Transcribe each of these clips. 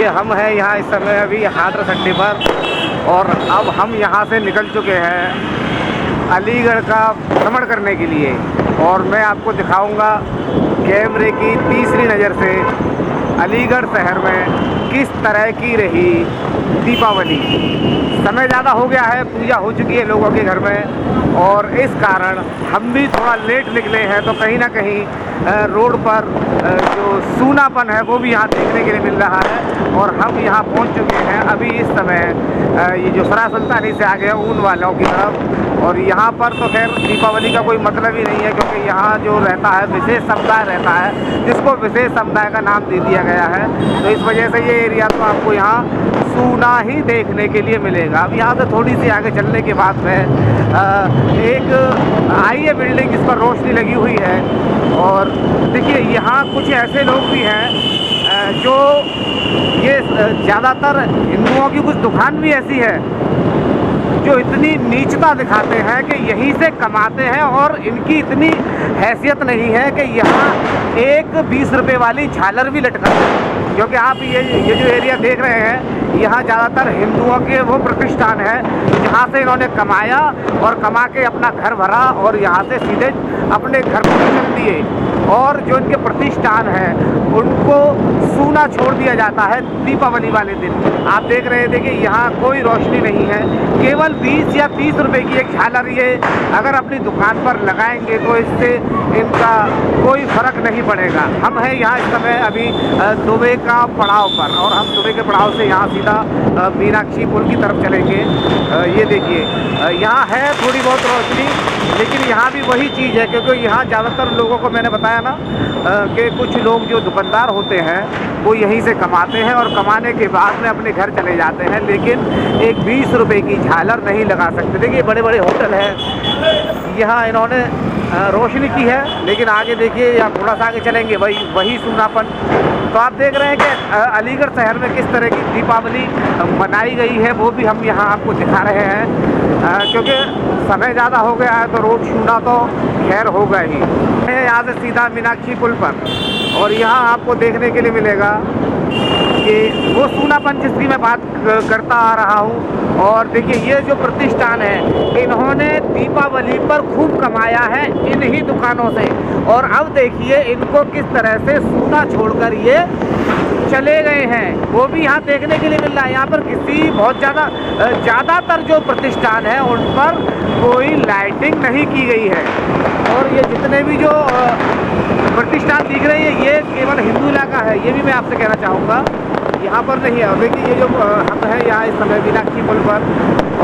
ये हम हैं यहाँ इस समय अभी हाथरस अड्डे पर, और अब हम यहाँ से निकल चुके हैं अलीगढ़ का भ्रमण करने के लिए। और मैं आपको दिखाऊंगा कैमरे की तीसरी नज़र से अलीगढ़ शहर में किस तरह की रही दीपावली। समय ज़्यादा हो गया है, पूजा हो चुकी है लोगों के घर में, और इस कारण हम भी थोड़ा लेट निकले हैं। तो कहीं ना कहीं रोड पर जो सूनापन है वो भी यहाँ देखने के लिए मिल रहा है। और हम यहाँ पहुँच चुके हैं अभी इस समय ये जो सराय सुल्तानी से आगे है ऊन वालों की तरफ। और यहाँ पर तो खैर दीपावली का कोई मतलब ही नहीं है, क्योंकि यहाँ जो रहता है विशेष समुदाय रहता है, जिसको विशेष समुदाय का नाम दे दिया गया है। तो इस वजह से ये एरिया तो आपको यहाँ सूना ही देखने के लिए मिलेगा। अब यहाँ से थोड़ी सी आगे चलने के बाद में एक आई है बिल्डिंग जिस पर रोशनी लगी हुई है। और देखिए यहाँ कुछ ऐसे लोग भी हैं जो ये ज़्यादातर हिंदुओं की कुछ दुकान भी ऐसी है जो इतनी नीचता दिखाते हैं कि यहीं से कमाते हैं, और इनकी इतनी हैसियत नहीं है कि यहाँ एक 20 रुपये वाली झालर भी लटका है। क्योंकि आप ये जो एरिया देख रहे हैं, यहाँ ज़्यादातर हिंदुओं के वो प्रतिष्ठान है जहाँ से इन्होंने कमाया और कमा के अपना घर भरा और यहाँ से सीधे अपने घर को चल दिए। और जो इनके प्रतिष्ठान हैं उनको सूना छोड़ दिया जाता है दीपावली वाले दिन। आप देख रहे हैं, देखिए यहाँ कोई रोशनी नहीं है, केवल 20 या 30 रुपए की एक झालर ये अगर अपनी दुकान पर लगाएंगे तो इससे इनका कोई फ़र्क नहीं पड़ेगा। हम हैं यहाँ इस समय अभी दुबे का पड़ाव पर, और हम दुबे के पड़ाव से यहाँ सीधा मीनाक्षी पुल की तरफ चलेंगे। ये देखिए यहाँ है थोड़ी बहुत रोशनी, लेकिन यहाँ भी वही चीज़ है, क्योंकि यहाँ ज़्यादातर लोगों को मैंने बताया ना कि कुछ लोग जो दुकानदार होते हैं वो यहीं से कमाते हैं और कमाने के बाद में अपने घर चले जाते हैं, लेकिन एक 20 रुपए की झालर नहीं लगा सकते। देखिए बड़े बड़े होटल हैं, यहाँ इन्होंने रोशनी की है, लेकिन आगे देखिए यहाँ थोड़ा सा आगे चलेंगे वही सूनापन। तो आप देख रहे हैं कि अलीगढ़ शहर में किस तरह की दीपावली मनाई गई है, वो भी हम यहाँ आपको दिखा रहे हैं। क्योंकि समय ज़्यादा हो गया है तो रोड सूना तो खैर होगा ही। यहाँ से सीधा मीनाक्षी पुल पर, और यहाँ आपको देखने के लिए मिलेगा कि वो सूनापन जिसकी मैं बात करता आ रहा हूँ। और देखिए ये जो प्रतिष्ठान है, इन्होंने दीपावली पर खूब कमाया है इन्हीं दुकानों से, और अब देखिए इनको किस तरह से सूना छोड़कर ये चले गए हैं, वो भी यहाँ देखने के लिए मिल रहा है। यहाँ पर किसी बहुत ज़्यादातर जो प्रतिष्ठान है उन पर कोई लाइटिंग नहीं की गई है। और ये जितने भी जो प्रतिष्ठान दिख रहे हैं ये केवल हिंदू इलाका है, ये भी मैं आपसे कहना चाहूँगा, यहाँ पर नहीं है। और देखिए ये जो हम हैं यहाँ इस समय मीनाक्षी पुल पर,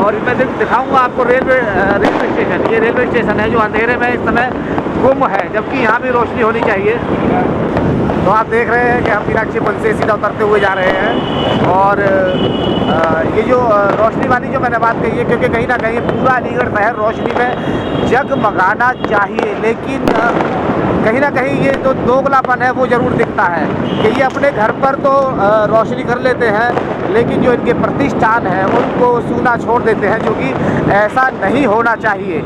और मैं दिखाऊंगा आपको रेलवे स्टेशन। ये रेलवे स्टेशन है जो अंधेरे में इस समय गुम है, जबकि यहाँ भी रोशनी होनी चाहिए। तो आप देख रहे हैं कि हम मीनाक्षी पुल से सीधा उतरते हुए जा रहे हैं। और ये जो रोशनी वाली जो मैंने बात कही है, क्योंकि कहीं ना कहीं पूरा अलीगढ़ शहर रोशनी में जगमगाना चाहिए, लेकिन कहीं ना कहीं ये जो दोगलापन है वो ज़रूर दिखता है कि ये अपने घर पर तो रोशनी कर लेते हैं, लेकिन जो इनके प्रतिष्ठान हैं उनको सूना छोड़ देते हैं, जो कि ऐसा नहीं होना चाहिए।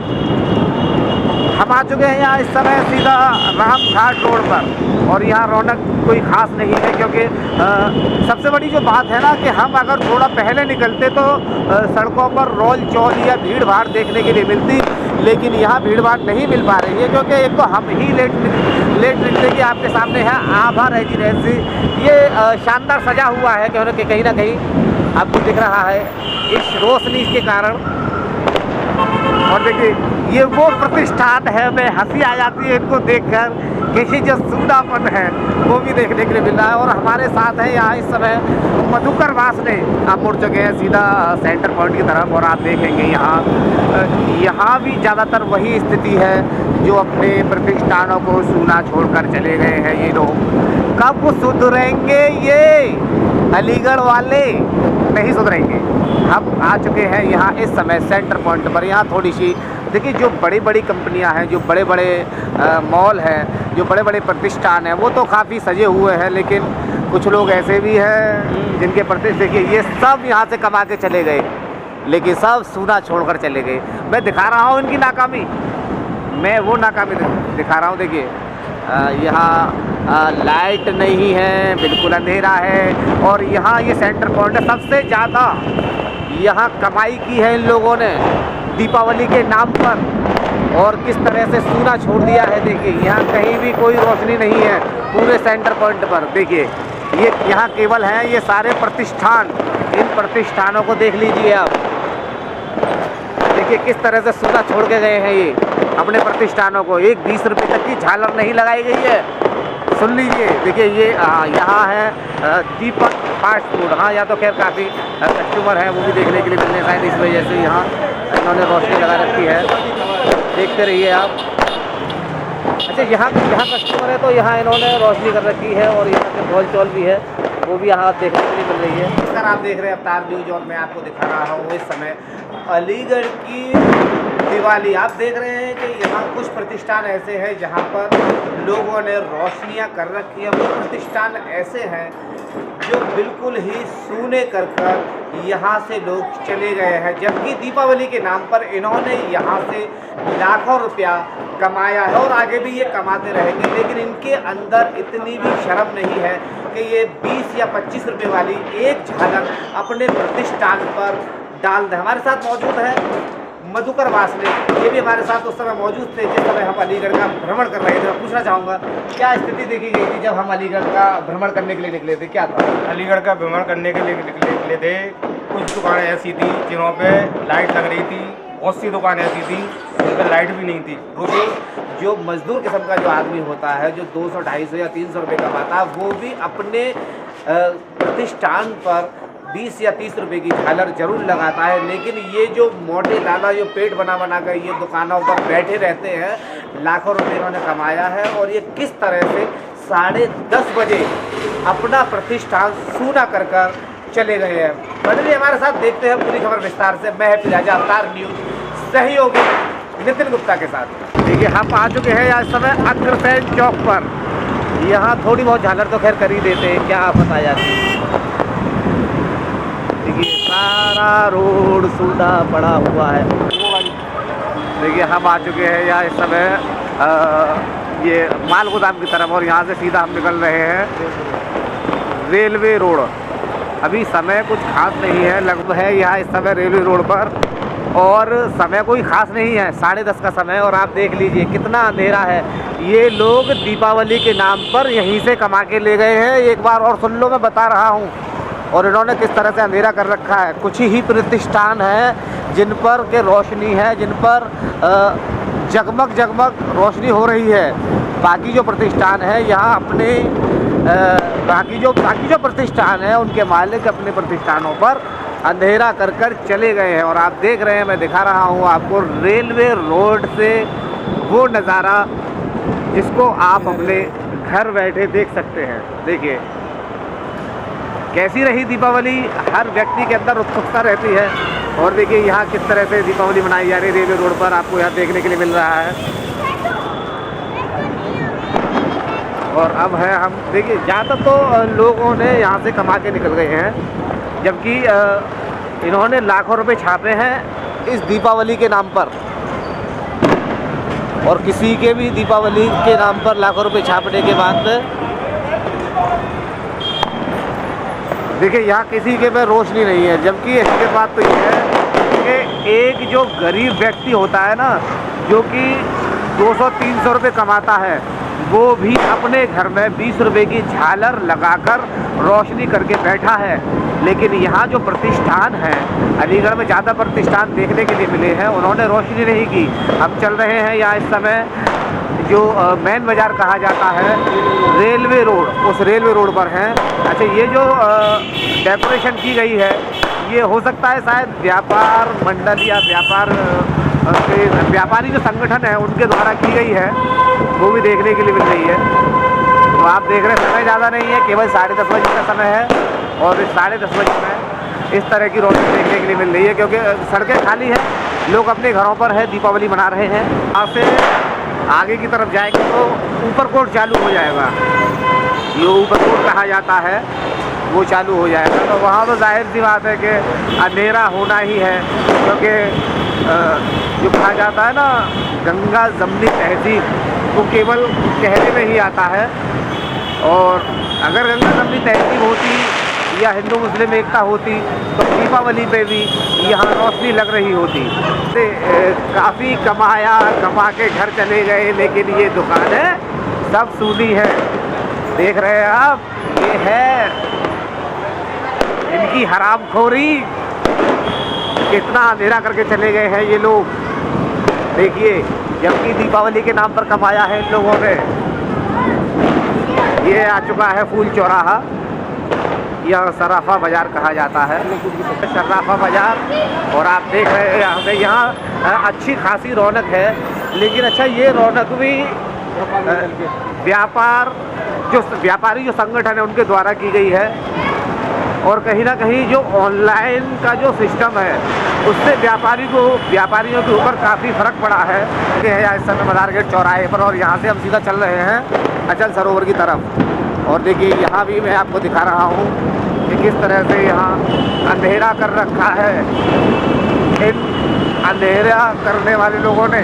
हम आ चुके हैं यहाँ इस समय सीधा राम घाट रोड पर, और यहाँ रौनक कोई ख़ास नहीं है, क्योंकि सबसे बड़ी जो बात है ना कि हम अगर थोड़ा पहले निकलते तो सड़कों पर रोल चौल या भीड़ भाड़ देखने के लिए मिलती, लेकिन यहाँ भीड़ भाड़ नहीं मिल पा रही है, क्योंकि एक तो हम ही लेट निकले कि आपके सामने है आभा रेजिडेंसी। ये शानदार सजा हुआ है क्योंकि कहीं ना कहीं आपको दिख रहा है इस रोशनी के कारण। और देखिए ये वो प्रतिष्ठान है, मैं हंसी आ जाती है इनको देखकर कि जो सूनापन है वो भी देखने के लिए मिल रहा है। और हमारे साथ है यहाँ इस समय मधुकर वासने। आप मुड़ चुके हैं सीधा सेंटर पॉइंट की तरफ, और आप देखेंगे यहाँ भी ज़्यादातर वही स्थिति है, जो अपने प्रतिष्ठानों को सूना छोड़कर चले गए हैं ये लोग। कब सुधरेंगे ये अलीगढ़ वाले? नहीं सुधरेंगे। हम आ चुके हैं यहाँ इस समय सेंटर पॉइंट पर। यहाँ थोड़ी सी देखिए जो बड़ी बड़ी कंपनियां हैं, जो बड़े बड़े मॉल हैं, जो बड़े बड़े प्रतिष्ठान हैं, वो तो काफ़ी सजे हुए हैं, लेकिन कुछ लोग ऐसे भी हैं जिनके प्रति देखिए ये सब यहाँ से कमा के चले गए, लेकिन सब सूना छोड़कर चले गए। मैं दिखा रहा हूँ इनकी नाकामी, मैं वो नाकामी दिखा रहा हूँ। देखिए यहाँ लाइट नहीं है, बिल्कुल अंधेरा है। और यहाँ ये सेंटर पॉइंट है। सबसे ज़्यादा यहाँ कमाई की है इन लोगों ने दीपावली के नाम पर, और किस तरह से सूना छोड़ दिया है। देखिए यहाँ कहीं भी कोई रोशनी नहीं है पूरे सेंटर पॉइंट पर। देखिए ये यहाँ केवल हैं ये सारे प्रतिष्ठान, इन प्रतिष्ठानों को देख लीजिए आप। देखिए किस तरह से सूना छोड़ के गए हैं ये अपने प्रतिष्ठानों को। एक 20 रुपये तक की झालर नहीं लगाई गई है। सुन लीजिए, देखिए ये यहाँ है दीपक फास्ट फूड। हाँ, या तो खैर काफ़ी कस्टमर हैं, वो भी देखने के लिए मिलने शायद इस वजह से यहाँ इन्होंने रोशनी लगा रखी है। देखते रहिए आप। अच्छा, यहाँ कस्टमर है तो यहाँ इन्होंने रोशनी कर रखी है, और यहाँ पे ढोल चौल भी है, वो भी यहाँ देखने के लिए मिल रही है। सर आप देख रहे हैं अवतार न्यूज, और मैं आपको दिखा रहा हूँ इस समय अलीगढ़ की दिवाली। आप देख रहे हैं कि यहाँ कुछ प्रतिष्ठान ऐसे हैं जहाँ पर लोगों ने रोशनियाँ कर रखी हैं। वो प्रतिष्ठान ऐसे हैं जो बिल्कुल ही सूने कर यहाँ से लोग चले गए हैं, जबकि दीपावली के नाम पर इन्होंने यहाँ से लाखों रुपया कमाया है और आगे भी ये कमाते रहेंगे। लेकिन इनके अंदर इतनी भी शर्म नहीं है कि ये 20 या 25 रुपये वाली एक झालर अपने प्रतिष्ठान पर डाल दें। हमारे साथ मौजूद है मधुकर वासने, ये भी हमारे साथ उस समय मौजूद थे जिस समय हम अलीगढ़ का भ्रमण कर रहे थे। मैं पूछना चाहूँगा क्या स्थिति देखी गई थी जब हम अलीगढ़ का भ्रमण करने के लिए निकले थे, क्या था? अलीगढ़ का भ्रमण करने के लिए निकले थे। कुछ दुकानें ऐसी थी जिनों पे लाइट लग रही थी, बहुत सी दुकानें ऐसी थी जिन पर लाइट भी नहीं थी। जो मजदूर किस्म का जो आदमी होता है, जो 200, 250 या 300 रुपये कमाता है, वो भी अपने प्रतिष्ठान पर 20 या 30 रुपये की झालर जरूर लगाता है। लेकिन ये जो मोटे लाला जो पेट बना कर ये दुकानों पर बैठे रहते हैं, लाखों रुपये इन्होंने कमाया है, और ये किस तरह से 10:30 बजे अपना प्रतिष्ठान सूना कर चले गए हैं। बदलिए हमारे साथ देखते हैं पूरी खबर विस्तार से। मैं हैप्पी राजा, अवतार न्यूज सहयोगी नितिन गुप्ता के साथ। देखिए हम आ चुके हैं इस समय अग्रसेन चौक पर। यहाँ थोड़ी बहुत झालर तो खैर कर ही देते हैं, क्या आप बताया। देखिए सारा रोड सूना पड़ा हुआ है। देखिए हम आ चुके हैं यहाँ इस समय ये माल गोदाम की तरफ, और यहाँ से सीधा हम निकल रहे हैं रेलवे रोड। अभी समय कुछ खास नहीं है, लगभग है यहाँ इस समय रेलवे रोड पर, और समय कोई खास नहीं है, 10:30 का समय। और आप देख लीजिए कितना अंधेरा है। ये लोग दीपावली के नाम पर यहीं से कमा के ले गए हैं। एक बार और सुन लो, मैं बता रहा हूँ। और इन्होंने किस तरह से अंधेरा कर रखा है। कुछ ही प्रतिष्ठान हैं जिन पर के रोशनी है, जिन पर जगमग जगमग रोशनी हो रही है। बाकी जो प्रतिष्ठान है यहाँ अपने बाकी जो प्रतिष्ठान है, उनके मालिक अपने प्रतिष्ठानों पर अंधेरा कर चले गए हैं। और आप देख रहे हैं, मैं दिखा रहा हूँ आपको रेलवे रोड से वो नज़ारा जिसको आप अपने घर बैठे देख सकते हैं। देखिए कैसी रही दीपावली, हर व्यक्ति के अंदर उत्सुकता रहती है। और देखिए यहाँ किस तरह से दीपावली मनाई जा रही है रेलवे रोड पर, आपको यहाँ देखने के लिए मिल रहा है। और अब है हम देखिए ज़्यादातर तो लोगों ने यहाँ से कमा के निकल गए हैं, जबकि इन्होंने लाखों रुपए छापे हैं इस दीपावली के नाम पर। और किसी के भी दीपावली के नाम पर लाखों रुपए छापने के बाद देखिए यहाँ किसी के में रोशनी नहीं है। जबकि इसके बाद तो ये है कि एक जो गरीब व्यक्ति होता है ना, जो कि 200-300 रुपये कमाता है, वो भी अपने घर में 20 रुपये की झालर लगाकर रोशनी करके बैठा है। लेकिन यहाँ जो प्रतिष्ठान हैं, अलीगढ़ में ज़्यादा प्रतिष्ठान देखने के लिए मिले हैं, उन्होंने रोशनी नहीं की। हम चल रहे हैं यहाँ इस समय जो मेन बाज़ार कहा जाता है रेलवे रोड, उस रेलवे रोड पर हैं। अच्छा, ये जो डेकोरेशन की गई है, ये हो सकता है शायद व्यापार मंडल या व्यापारी जो संगठन है उनके द्वारा की गई है, वो भी देखने के लिए मिल रही है। तो आप देख रहे हैं समय ज़्यादा नहीं है, केवल 10:30 बजे का समय है। और इस 10:30 बजे में इस तरह की रोशनी देखने के लिए मिल रही है, क्योंकि सड़कें खाली हैं, लोग अपने घरों पर है दीपावली मना रहे हैं। यहाँ से आगे की तरफ जाएंगे तो ऊपरकोट चालू हो जाएगा, ये ऊपरकोट कहा जाता है, वो चालू हो जाएगा। तो वहाँ तो जाहिर सी बात है कि अंधेरा होना ही है, क्योंकि जो कहा जाता है ना गंगा जमनी तहजीब, वो केवल कहने में ही आता है। और अगर गंगा लंबी तहजीब होती या हिंदू मुस्लिम एकता होती तो दीपावली पे भी यहाँ रोशनी लग रही होती। काफ़ी कमा के घर चले गए, लेकिन ये दुकानें सब सूनी है। देख रहे हैं आप, ये है इनकी हरामखोरी। कितना अंधेरा करके चले गए हैं ये लोग। देखिए, जबकि दीपावली के नाम पर कमाया है इन लोगों ने। ये आ चुका है फूल चौराहा, यह सराफा बाज़ार कहा जाता है, सराफा बाज़ार। और आप देख रहे हैं यहाँ अच्छी खासी रौनक है। लेकिन अच्छा, ये रौनक भी व्यापारी जो संगठन है उनके द्वारा की गई है। और कहीं ना कहीं जो ऑनलाइन का जो सिस्टम है उससे व्यापारियों के ऊपर काफ़ी फ़र्क पड़ा है। ये इस समय मदार गेट चौराहे पर, और यहाँ से हम सीधा चल रहे हैं अचल सरोवर की तरफ। और देखिए, यहाँ भी मैं आपको दिखा रहा हूँ कि किस तरह से यहाँ अंधेरा कर रखा है इन अंधेरा करने वाले लोगों ने।